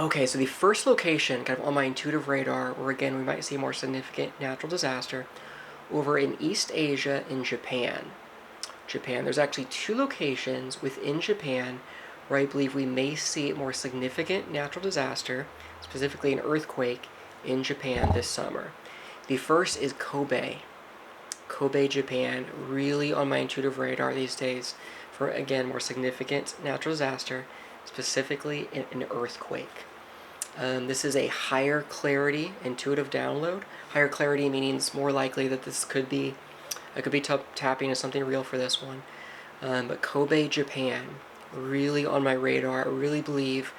Okay, so the first location kind of on my intuitive radar where again we might see a more significant natural disaster over in East Asia in Japan. Japan. There's actually two locations within Japan where I believe we may see a more significant natural disaster, specifically an earthquake, in Japan this summer. The first is Kobe. Kobe, Japan, really on my intuitive radar these days for, again, more significant natural disaster, specifically an earthquake. This is a higher clarity intuitive download. Higher clarity means more likely that this could be, I could be tapping into something real for this one. But Kobe, Japan, really on my radar. I really believe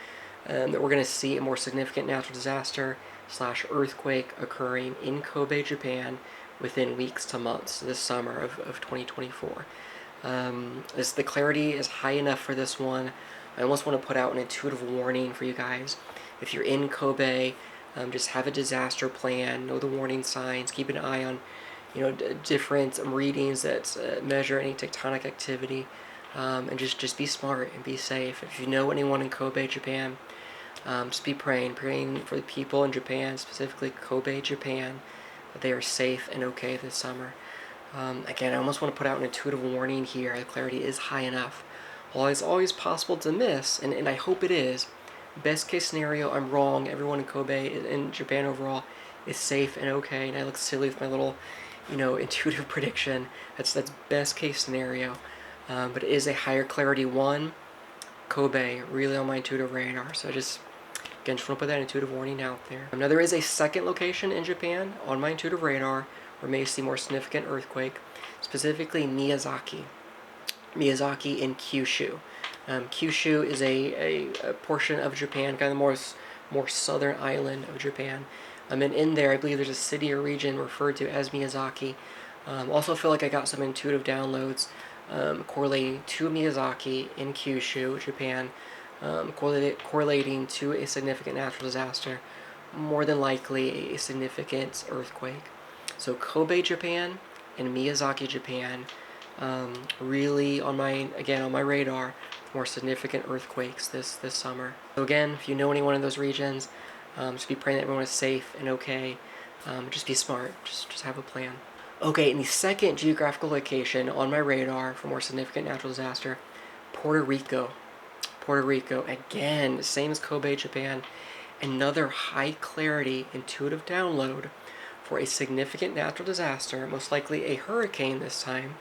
that we're going to see a more significant natural disaster slash earthquake occurring in Kobe, Japan within weeks to months this summer of 2024. The clarity is high enough for this one. I almost want to put out an intuitive warning for you guys. If you're in Kobe, just have a disaster plan, know the warning signs, keep an eye on different readings that measure any tectonic activity, and just be smart and be safe. If you know anyone in Kobe, Japan, just be praying for the people in Japan, specifically Kobe, Japan, that they are safe and okay this summer. Again, I almost want to put out an intuitive warning here. The clarity is high enough. While it's always possible to miss, and I hope it is, best case scenario, I'm wrong. Everyone in Kobe and Japan overall is safe and okay, and I look silly with my little intuitive prediction. That's best case scenario. But it is a higher clarity one. Kobe, really on my intuitive radar. So just want to put that intuitive warning out there. Now there is a second location in Japan on my intuitive radar where may see more significant earthquake, specifically Miyazaki. Miyazaki in Kyushu. Kyushu is a portion of Japan, kind of the more southern island of Japan. And in there, I believe there's a city or region referred to as Miyazaki. Also feel like I got some intuitive downloads correlating to Miyazaki in Kyushu, Japan, correlating to a significant natural disaster, more than likely a significant earthquake. So Kobe, Japan, and Miyazaki, Japan, really on my radar, more significant earthquakes this summer. So again, if you know anyone in those regions, just be praying that everyone is safe and okay. Just be smart. Just have a plan. Okay, and the second geographical location on my radar for more significant natural disaster, Puerto Rico. Puerto Rico, again, same as Kobe, Japan. Another high clarity intuitive download for a significant natural disaster, most likely a hurricane this time.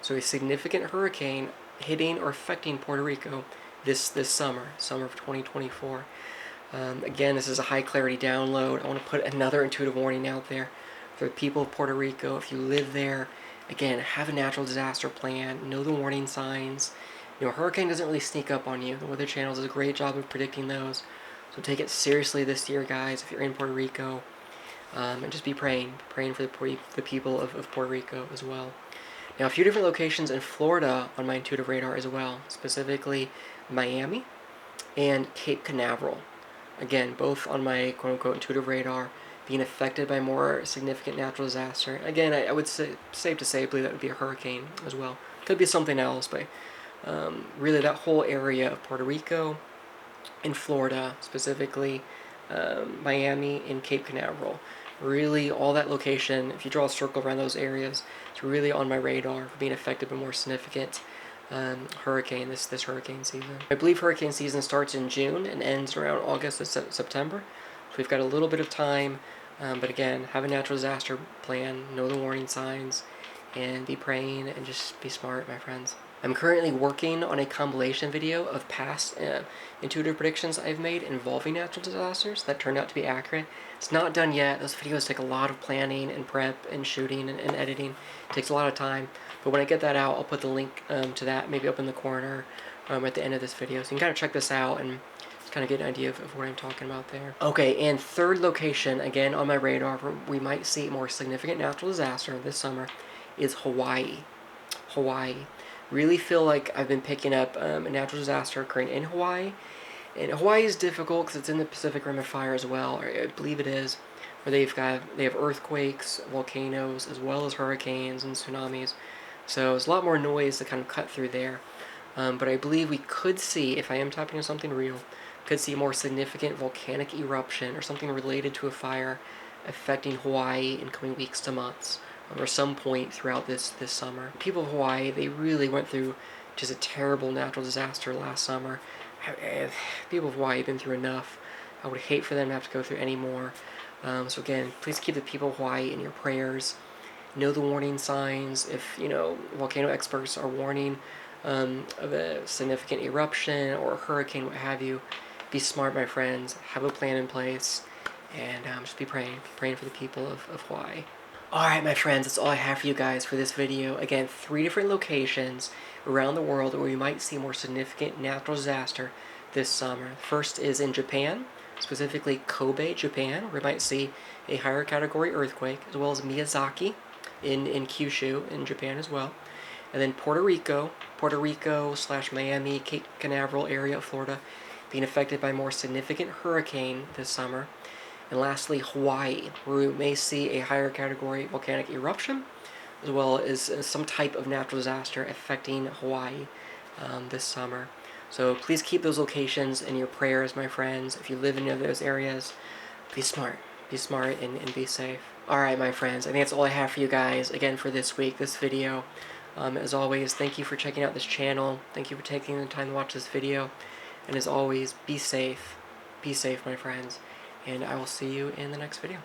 So a significant hurricane hitting or affecting Puerto Rico this summer of 2024. Again, this is a high clarity download. I want to put another intuitive warning out there for the people of Puerto Rico. If you live there, again, have a natural disaster plan. Know the warning signs. A hurricane doesn't really sneak up on you. The Weather Channel does a great job of predicting those. So take it seriously this year, guys, if you're in Puerto Rico. And just be praying for the people of Puerto Rico as well. Now, a few different locations in Florida on my intuitive radar as well, specifically Miami and Cape Canaveral. Again, both on my quote-unquote intuitive radar, being affected by more significant natural disaster. Again, I would say, safe to say, I believe that would be a hurricane as well. Could be something else, but really that whole area of Puerto Rico and Florida, specifically Miami and Cape Canaveral. Really, all that location, if you draw a circle around those areas, it's really on my radar for being affected by more significant hurricane this hurricane season. I believe hurricane season starts in June and ends around August to September. So we've got a little bit of time, but again, have a natural disaster plan, know the warning signs, and be praying and just be smart, my friends. I'm currently working on a compilation video of past intuitive predictions I've made involving natural disasters that turned out to be accurate. It's not done yet. Those videos take a lot of planning and prep and shooting and editing. It takes a lot of time. But when I get that out, I'll put the link to that maybe up in the corner at the end of this video. So you can kind of check this out and just kind of get an idea of what I'm talking about there. Okay, and third location, again on my radar, where we might see a more significant natural disaster this summer is Hawaii. Hawaii. Really feel like I've been picking up a natural disaster occurring in Hawaii. And Hawaii is difficult because it's in the Pacific Rim of Fire as well, or I believe it is, where they have earthquakes, volcanoes, as well as hurricanes and tsunamis. So there's a lot more noise to kind of cut through there. But I believe we could see, if I am tapping into something real, could see more significant volcanic eruption or something related to a fire affecting Hawaii in coming weeks to months, or some point throughout this summer. People of Hawaii, they really went through just a terrible natural disaster last summer. People of Hawaii have been through enough. I would hate for them to have to go through any more. So again, please keep the people of Hawaii in your prayers. Know the warning signs. If volcano experts are warning of a significant eruption or a hurricane, what have you, be smart, my friends. Have a plan in place, and just be praying for the people of Hawaii. Alright, my friends, that's all I have for you guys for this video. Again, 3 different locations around the world where we might see more significant natural disaster this summer. First is in Japan, specifically Kobe, Japan, where we might see a higher category earthquake, as well as Miyazaki in Kyushu in Japan as well. And then Puerto Rico / Miami, Cape Canaveral area of Florida, being affected by a more significant hurricane this summer. And lastly, Hawaii, where we may see a higher category volcanic eruption, as well as some type of natural disaster affecting Hawaii this summer. So please keep those locations in your prayers, my friends. If you live in any of those areas, be smart. Be smart and be safe. Alright, my friends, I think that's all I have for you guys, again, for this week, this video. As always, thank you for checking out this channel. Thank you for taking the time to watch this video. And as always, be safe. Be safe, my friends. And I will see you in the next video.